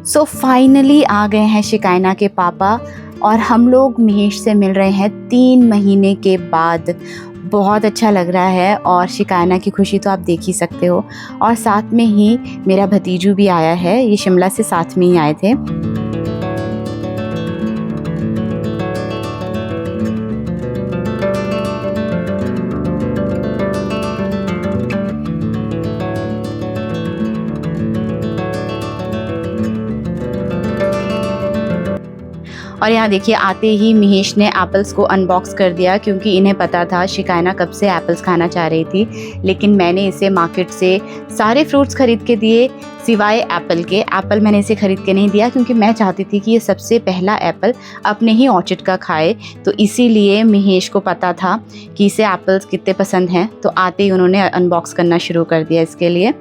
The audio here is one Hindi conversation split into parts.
सो फाइनली आ गए हैं शिकायना के पापा और हम लोग महेश से मिल रहे हैं 3 महीने के बाद। बहुत अच्छा लग रहा है और शिकायना की खुशी तो आप देख ही सकते हो। और साथ में ही मेरा भतीजू भी आया है, ये शिमला से साथ में ही आए थे। और यहाँ देखिए आते ही महेश ने एप्पल्स को अनबॉक्स कर दिया, क्योंकि इन्हें पता था शिकायना कब से एप्पल्स खाना चाह रही थी। लेकिन मैंने इसे मार्केट से सारे फ्रूट्स खरीद के दिए सिवाय एप्पल के। एप्पल मैंने इसे खरीद के नहीं दिया क्योंकि मैं चाहती थी कि ये सबसे पहला एप्पल अपने ही ऑर्चिड का खाए। तो इसीलिए महेश को पता था कि इसे एप्पल्स कितने पसंद हैं, तो आते ही उन्होंने अनबॉक्स करना शुरू कर दिया इसके लिए।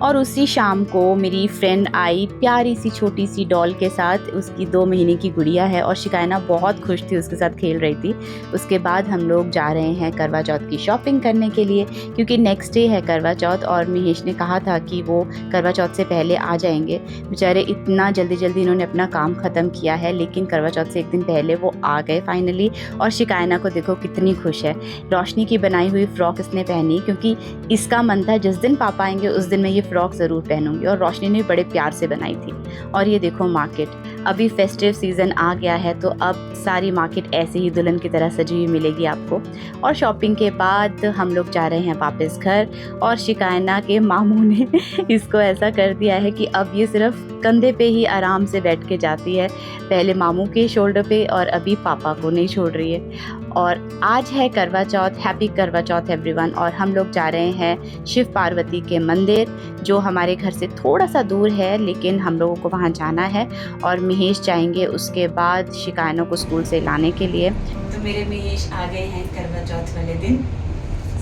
और उसी शाम को मेरी फ्रेंड आई प्यारी सी छोटी सी डॉल के साथ। उसकी 2 महीने की गुड़िया है और शिकायना बहुत खुश थी, उसके साथ खेल रही थी। उसके बाद हम लोग जा रहे हैं करवा चौथ की शॉपिंग करने के लिए, क्योंकि नेक्स्ट डे है करवा चौथ और महेश ने कहा था कि वो करवा चौथ से पहले आ जाएंगे। बेचारे इतना जल्दी जल्दी इन्होंने अपना काम ख़त्म किया है, लेकिन करवा चौथ से एक दिन पहले वो आ गए फाइनली। और शिकायना को देखो कितनी खुश है। रोशनी की बनाई हुई फ़्रॉक इसने पहनी, क्योंकि इसका मन था जिस दिन पापा आएंगे उस दिन मैं ये फ़्रॉक ज़रूर पहनूंगी, और रोशनी ने बड़े प्यार से बनाई थी। और ये देखो मार्केट, अभी फेस्टिव सीज़न आ गया है तो अब सारी मार्केट ऐसे ही दुल्हन की तरह सजी हुई मिलेगी आपको। और शॉपिंग के बाद हम लोग जा रहे हैं वापस घर। और शिकायना के मामू ने इसको ऐसा कर दिया है कि अब ये सिर्फ कंधे पे ही आराम से बैठ के जाती है, पहले मामू के शोल्डर पे और अभी पापा को नहीं छोड़ रही है। और आज है करवा चौथ, हैप्पी करवा चौथ एवरीवन। और हम लोग जा रहे हैं शिव पार्वती के मंदिर, जो हमारे घर से थोड़ा सा दूर है, लेकिन हम लोगों को वहाँ जाना है। और महेश जाएंगे उसके बाद शिकायनों को स्कूल से लाने के लिए। तो मेरे महेश आ गए हैं करवा चौथ वाले दिन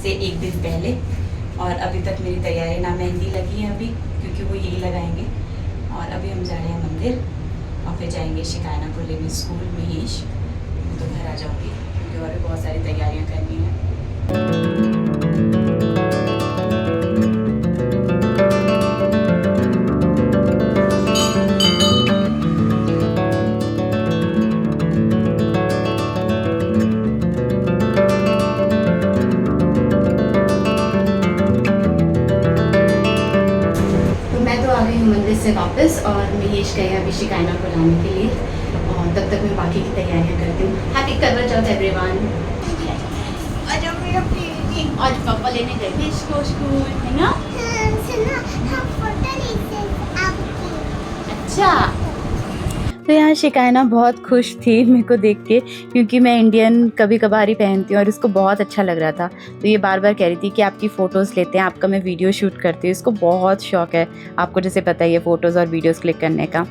से एक दिन पहले, और अभी तक मेरी तैयारी ना मेहंदी लगी है अभी, क्योंकि वो यही लगाएंगे। और अभी हम जा रहे हैं मंदिर और फिर जाएंगे शिकायना को लेने स्कूल। महेश तो घर आ जाऊँगी क्योंकि और भी बहुत सारी तैयारियाँ करनी है। से वापस, और महेश गए अभी शिकायना को लाने के लिए, और तब तक मैं बाकी की तैयारियां करती हूँ। हैप्पी करवा चौथ एवरीवन। आज पापा लेने गए थे इसको स्कूल, है ना? अच्छा, तो यहाँ शिकायना बहुत खुश थी मेरे को देख के, क्योंकि मैं इंडियन कभी कभार ही पहनती हूँ और इसको बहुत अच्छा लग रहा था। तो ये बार बार कह रही थी कि आपकी फ़ोटोज़ लेते हैं, आपका मैं वीडियो शूट करती हूँ। इसको बहुत शौक है, आपको जैसे पता ही है फ़ोटोज़ और वीडियोज़ क्लिक करने का।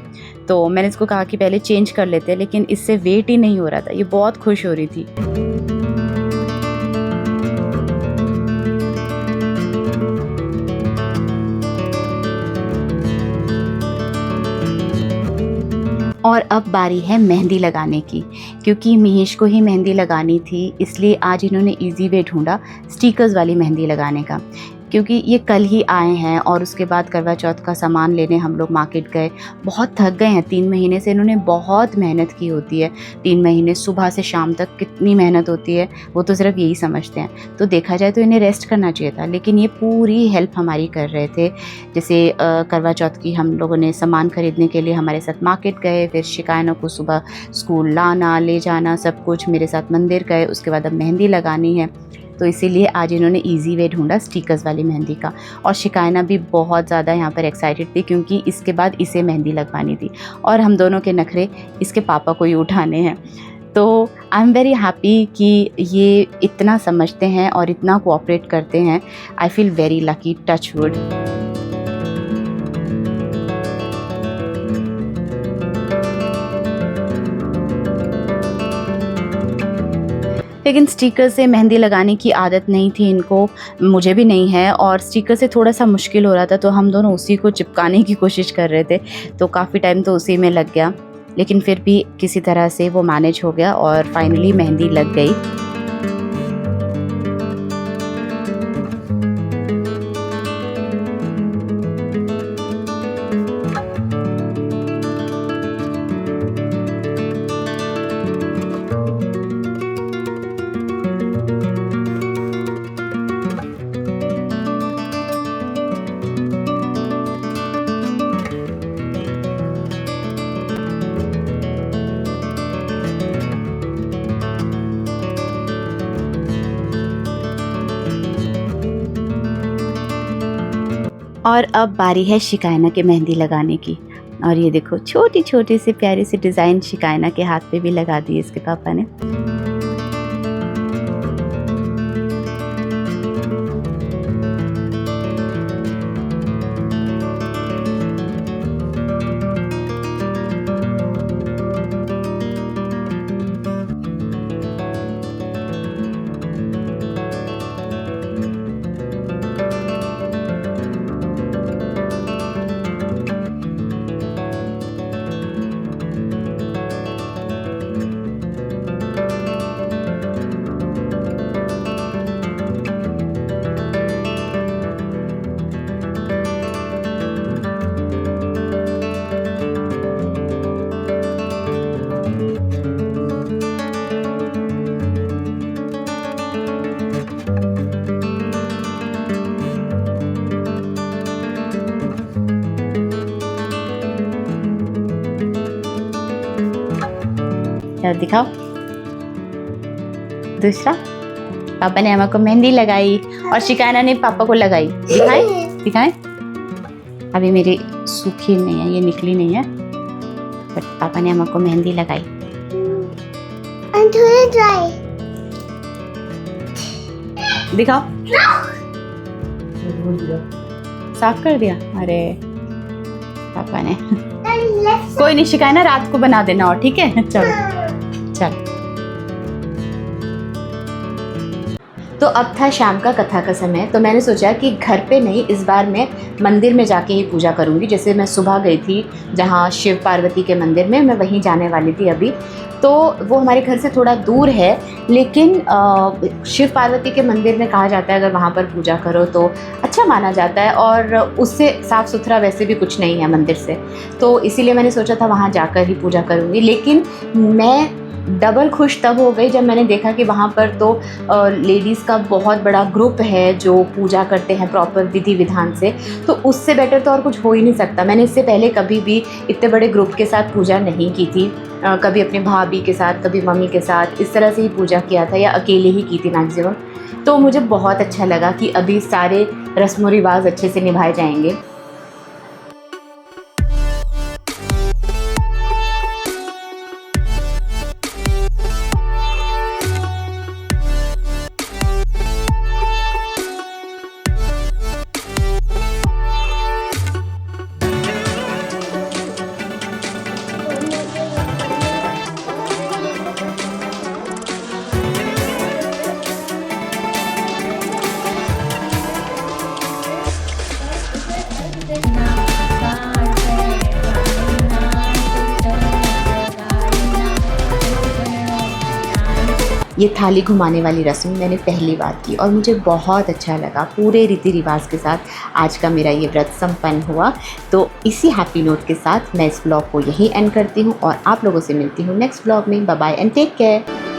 तो मैंने इसको कहा कि पहले चेंज कर लेते हैं, लेकिन इससे वेट ही नहीं हो रहा था, ये बहुत खुश हो रही थी। और अब बारी है मेहंदी लगाने की, क्योंकि महेश को ही मेहंदी लगानी थी, इसलिए आज इन्होंने इजी वे ढूंढा स्टिकर्स वाली मेहंदी लगाने का। क्योंकि ये कल ही आए हैं और उसके बाद करवा चौथ का सामान लेने हम लोग मार्केट गए। बहुत थक गए हैं, 3 महीने से इन्होंने बहुत मेहनत की होती है। 3 महीने सुबह से शाम तक कितनी मेहनत होती है वो तो सिर्फ यही समझते हैं। तो देखा जाए तो इन्हें रेस्ट करना चाहिए था, लेकिन ये पूरी हेल्प हमारी कर रहे थे। जैसे करवा चौथ की हम लोगों ने सामान खरीदने के लिए हमारे साथ मार्केट गए, फिर शिकायनों को सुबह स्कूल लाना ले जाना सब कुछ, मेरे साथ मंदिर गए, उसके बाद अब मेहंदी लगानी है। तो इसीलिए आज इन्होंने इजी वे ढूंढा स्टिकर्स वाली मेहंदी का। और शिकायना भी बहुत ज़्यादा यहाँ पर एक्साइटेड थी, क्योंकि इसके बाद इसे मेहंदी लगवानी थी और हम दोनों के नखरे इसके पापा को ही उठाने हैं। तो आई एम वेरी हैप्पी कि ये इतना समझते हैं और इतना कोऑपरेट करते हैं। I feel very lucky, touch wood. लेकिन स्टिकर से मेहंदी लगाने की आदत नहीं थी इनको, मुझे भी नहीं है, और स्टिकर से थोड़ा सा मुश्किल हो रहा था, तो हम दोनों उसी को चिपकाने की कोशिश कर रहे थे। तो काफ़ी टाइम तो उसी में लग गया, लेकिन फिर भी किसी तरह से वो मैनेज हो गया और फाइनली मेहंदी लग गई। और अब बारी है शिकायना के मेहंदी लगाने की। और ये देखो छोटी छोटी सी प्यारी सी डिज़ाइन शिकायना के हाथ पे भी लगा दी इसके पापा ने। दिखाओ दूसरा। पापा ने अम्मा को मेहंदी लगाई और शिकायना ने पापा को लगाई। दिखाएं दिखाएं। अभी मेरी सूखी नहीं है, ये निकली नहीं है, बट पापा ने अम्मा को मेहंदी लगाई। दिखाओ। साफ कर दिया। अरे पापा ने। कोई नहीं शिकायना, रात को बना देना और, ठीक है। चलो चल। तो अब था शाम का कथा का समय, तो मैंने सोचा कि घर पे नहीं, इस बार मैं मंदिर में जाके ही पूजा करूँगी। जैसे मैं सुबह गई थी जहाँ शिव पार्वती के मंदिर में, मैं वहीं जाने वाली थी अभी। तो वो हमारे घर से थोड़ा दूर है, लेकिन शिव पार्वती के मंदिर में कहा जाता है अगर वहाँ पर पूजा करो तो अच्छा माना जाता है, और उससे साफ़ सुथरा वैसे भी कुछ नहीं है मंदिर से। तो इसीलिए मैंने सोचा था वहाँ जाकर ही पूजा करूँगी। लेकिन मैं डबल खुश तब हो गई जब मैंने देखा कि वहाँ पर तो लेडीज़ का बहुत बड़ा ग्रुप है जो पूजा करते हैं प्रॉपर विधि विधान से। तो उससे बेटर तो और कुछ हो ही नहीं सकता। मैंने इससे पहले कभी भी इतने बड़े ग्रुप के साथ पूजा नहीं की थी। कभी अपनी भाभी के साथ, कभी मम्मी के साथ, इस तरह से ही पूजा किया था, या अकेले ही की थी मैक्सिमम। तो मुझे बहुत अच्छा लगा कि अभी सारे रस्म रिवाज अच्छे से निभाए जाएंगे। ये थाली घुमाने वाली रस्म मैंने पहली बार की और मुझे बहुत अच्छा लगा। पूरे रीति रिवाज के साथ आज का मेरा ये व्रत संपन्न हुआ। तो इसी हैप्पी नोट के साथ मैं इस ब्लॉग को यहीं एंड करती हूँ और आप लोगों से मिलती हूँ नेक्स्ट ब्लॉग में। Bye bye and take care.